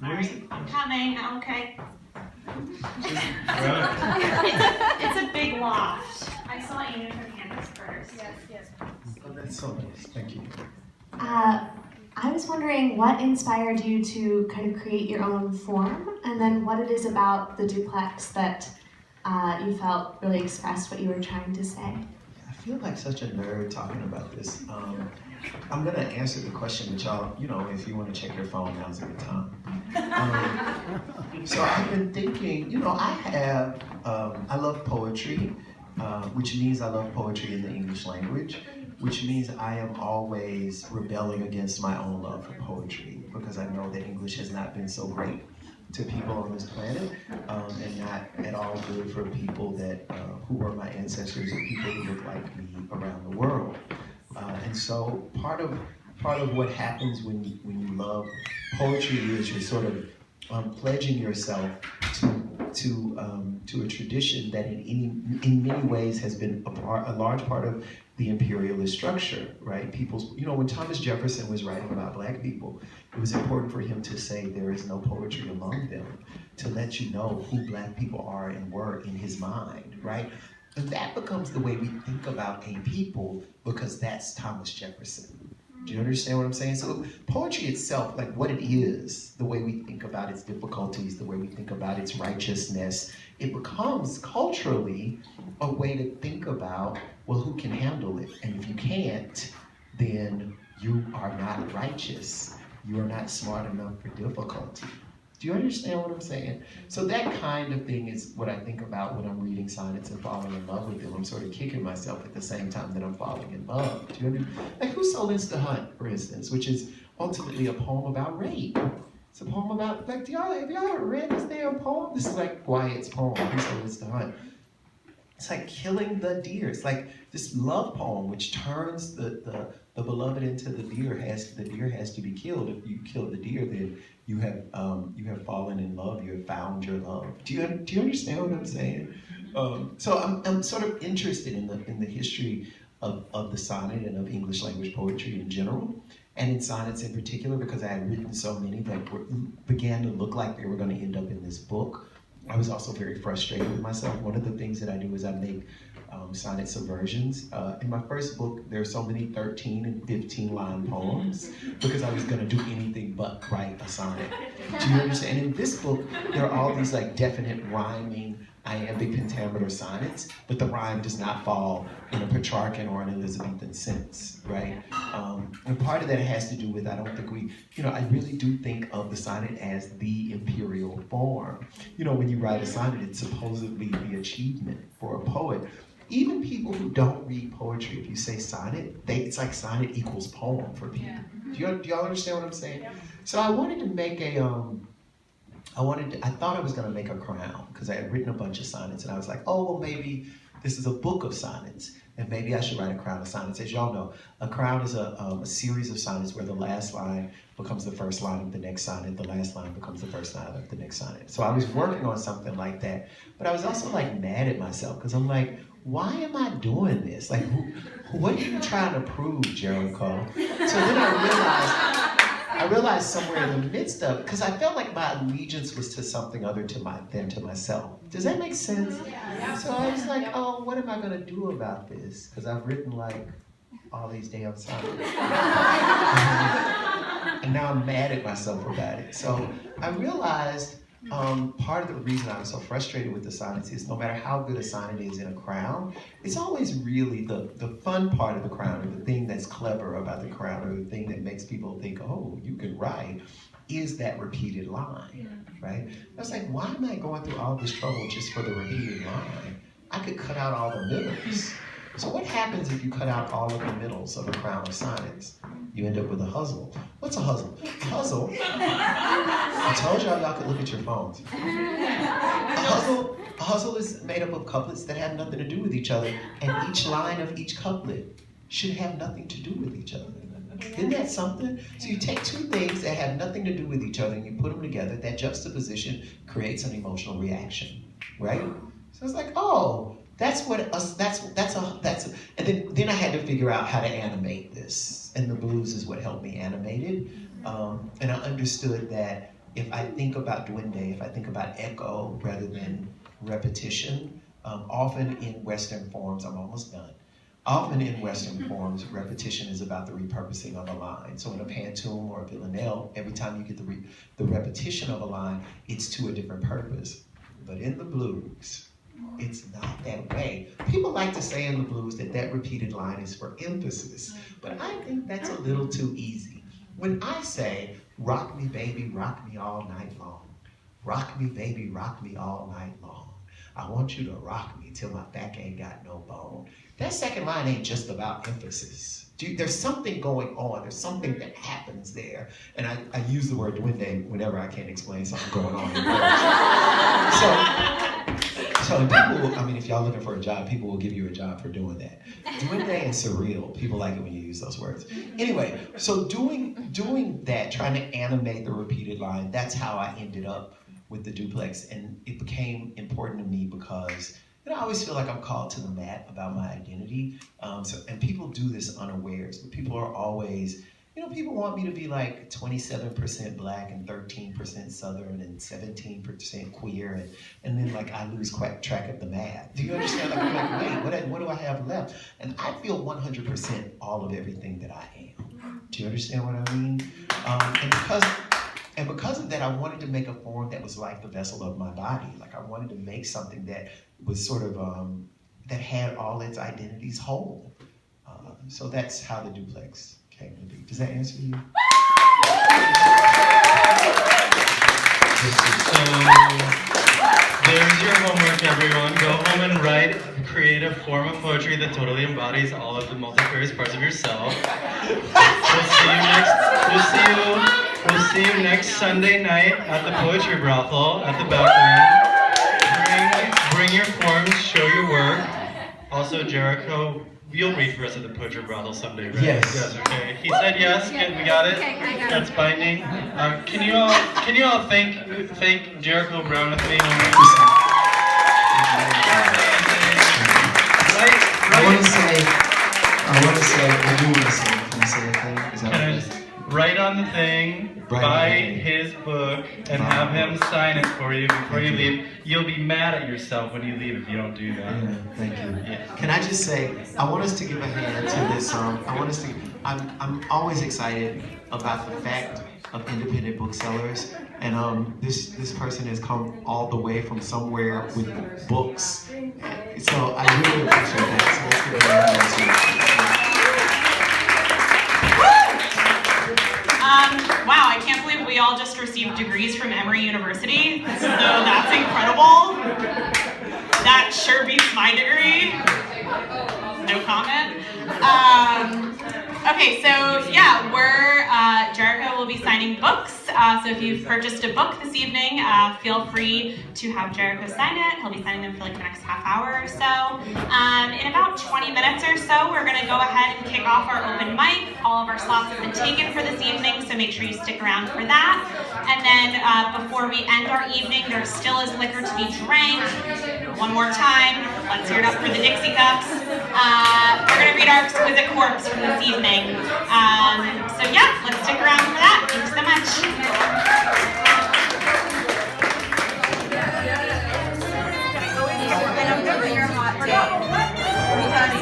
Sorry, I'm coming. Okay. Right. It's a big loft. I saw you from campus first. Yes. Oh, that's so nice. Thank you. I was wondering what inspired you to kind of create your own form, and then what it is about the duplex that you felt really expressed what you were trying to say. I feel like such a nerd talking about this. I'm gonna answer the question that y'all, if you want to check your phone, now's a good time. So I've been thinking, I love poetry, which means I love poetry in the English language, which means I am always rebelling against my own love for poetry, because I know that English has not been so great to people on this planet, and not at all good for people that who were my ancestors or people who look like me around the world. And so part of what happens when you love poetry is you're sort of pledging yourself to a tradition that in many ways has been a large part of the imperialist structure, right? When Thomas Jefferson was writing about black people, it was important for him to say there is no poetry among them, to let you know who black people are and were in his mind, right? And that becomes the way we think about a people, because that's Thomas Jefferson. Do you understand what I'm saying? So poetry itself, like what it is, the way we think about its difficulties, the way we think about its righteousness, it becomes culturally a way to think about, well, who can handle it? And if you can't, then you are not righteous. You are not smart enough for difficulty. Do you understand what I'm saying? So that kind of thing is what I think about when I'm reading sonnets and falling in love with them. I'm sort of kicking myself at the same time that I'm falling in love. Do you understand? Like Who Sold the Hunt, for instance, which is ultimately a poem about rape. It's a poem about, like, have y'all ever read this damn poem? This is like Wyatt's poem, Who Sold the Hunt. It's like killing the deer. It's like this love poem which turns the beloved into the deer. The deer has to be killed. If you kill the deer, then you have fallen in love. You have found your love. Do you understand what I'm saying? So I'm sort of interested in the history of the sonnet and of English language poetry in general, and in sonnets in particular, because I had written so many that began to look like they were going to end up in this book. I was also very frustrated with myself. One of the things that I do is I make sonnet subversions. In my first book, there are so many 13 and 15 line poems because I was going to do anything but write a sonnet. Do you understand? And in this book, there are all these like definite rhyming iambic pentameter sonnets, but the rhyme does not fall in a Petrarchan or an Elizabethan sense, right? And part of that has to do with, I really do think of the sonnet as the imperial form. When you write a sonnet, it's supposedly the achievement for a poet. Even people who don't read poetry, if you say sonnet, it's like sonnet equals poem for people. Yeah. Do y'all understand what I'm saying? Yeah. So I wanted to make I thought I was going to make a crown because I had written a bunch of sonnets, and I was like, oh, well, maybe this is a book of sonnets, and maybe I should write a crown of sonnets. As y'all know, a crown is a series of sonnets where the last line becomes the first line of the next sonnet, the last line becomes the first line of the next sonnet. So I was working on something like that, but I was also like mad at myself because I'm like, why am I doing this? Like, what are you trying to prove, Jericho? So then I realized somewhere in the midst of it, because I felt like my allegiance was to something other than to myself. Does that make sense? Yeah. So I was like, oh, what am I going to do about this? Because I've written like all these damn sonnets. And now I'm mad at myself about it. So I realized part of the reason I'm so frustrated with the sonnets is no matter how good a sonnet is in a crown, it's always really the fun part of the crown, or the thing that's clever about the crown, or the thing that makes people think, oh, you can write, is that repeated line, right? I was like, why am I going through all this trouble just for the repeated line? I could cut out all the middles. So what happens if you cut out all of the middles of a crown of sonnets? You end up with a hustle. What's a hustle? A hustle, I told y'all could look at your phones. A hustle is made up of couplets that have nothing to do with each other, and each line of each couplet should have nothing to do with each other. Isn't that something? So you take two things that have nothing to do with each other and you put them together. That juxtaposition creates an emotional reaction, right? So it's like, oh, and then I had to figure out how to animate this, and the blues is what helped me animate it. And I understood that if I think about duende, if I think about echo rather than repetition, often in Western forms, I'm almost done. Often in Western forms, repetition is about the repurposing of a line. So in a pantoum or a villanelle, every time you get the repetition of a line, it's to a different purpose. But in the blues, it's not that way. People like to say in the blues that repeated line is for emphasis, but I think that's a little too easy. When I say, rock me baby, rock me all night long, rock me baby, rock me all night long, I want you to rock me till my back ain't got no bone. That second line ain't just about emphasis. There's something going on. There's something that happens there. And I use the word duende whenever I can't explain something going on. So people, I mean, if y'all looking for a job, people will give you a job for doing that. Duende and surreal, people like it when you use those words. Anyway, so doing that, trying to animate the repeated line, that's how I ended up with the duplex. And it became important to me because I always feel like I'm called to the mat about my identity. And people do this unawares, but people are always, people want me to be like 27% black and 13% Southern and 17% queer, and then like I lose track of the math. Do you understand? Like, I'm like, wait, what do I have left? And I feel 100% all of everything that I am. Do you understand what I mean? And because of that, I wanted to make a form that was like the vessel of my body. Like I wanted to make something that was sort of, that had all its identities whole. So that's how the duplex came to be. Does that answer you? So there's your homework, everyone. Go home and create a form of poetry that totally embodies all of the multifarious parts of yourself. We'll see you next Sunday night at the Poetry Brothel at the back room. Bring your forms, show your work. Also, Jericho, you'll read for us at the Poetry Brothel someday, right? Yes. Okay. He said yes. We got it. That's binding. Can you all thank Jericho Brown with me? I want to say, I do want to say, can I say a thing? Is that okay? Just write on the thing, buy his book, and have him sign it for you before you leave. You'll be mad at yourself when you leave if you don't do that. Yeah, thank you. Yeah. Can I just say, I want us to give a hand to this. I'm always excited about the fact of independent booksellers, and this person has come all the way from somewhere with books. So I really appreciate that. So let's give a hand to Wow, I can't believe we all just received degrees from Emory University. So that's incredible. That sure beats my degree. No comment. Okay, so yeah, Jericho will be signing books. So if you've purchased a book this evening, feel free to have Jericho sign it. He'll be signing them for like the next half hour or so. In about 20 minutes or so, we're gonna go ahead and kick off our open mic. All of our slots have been taken for this evening, so make sure you stick around for that. And then before we end our evening, there still is liquor to be drank. One more time, let's hear it up for the Dixie Cups. We're gonna read our exquisite corpse from this evening. So yeah, let's stick around for that. Thanks so much. And I'm good with your hot take because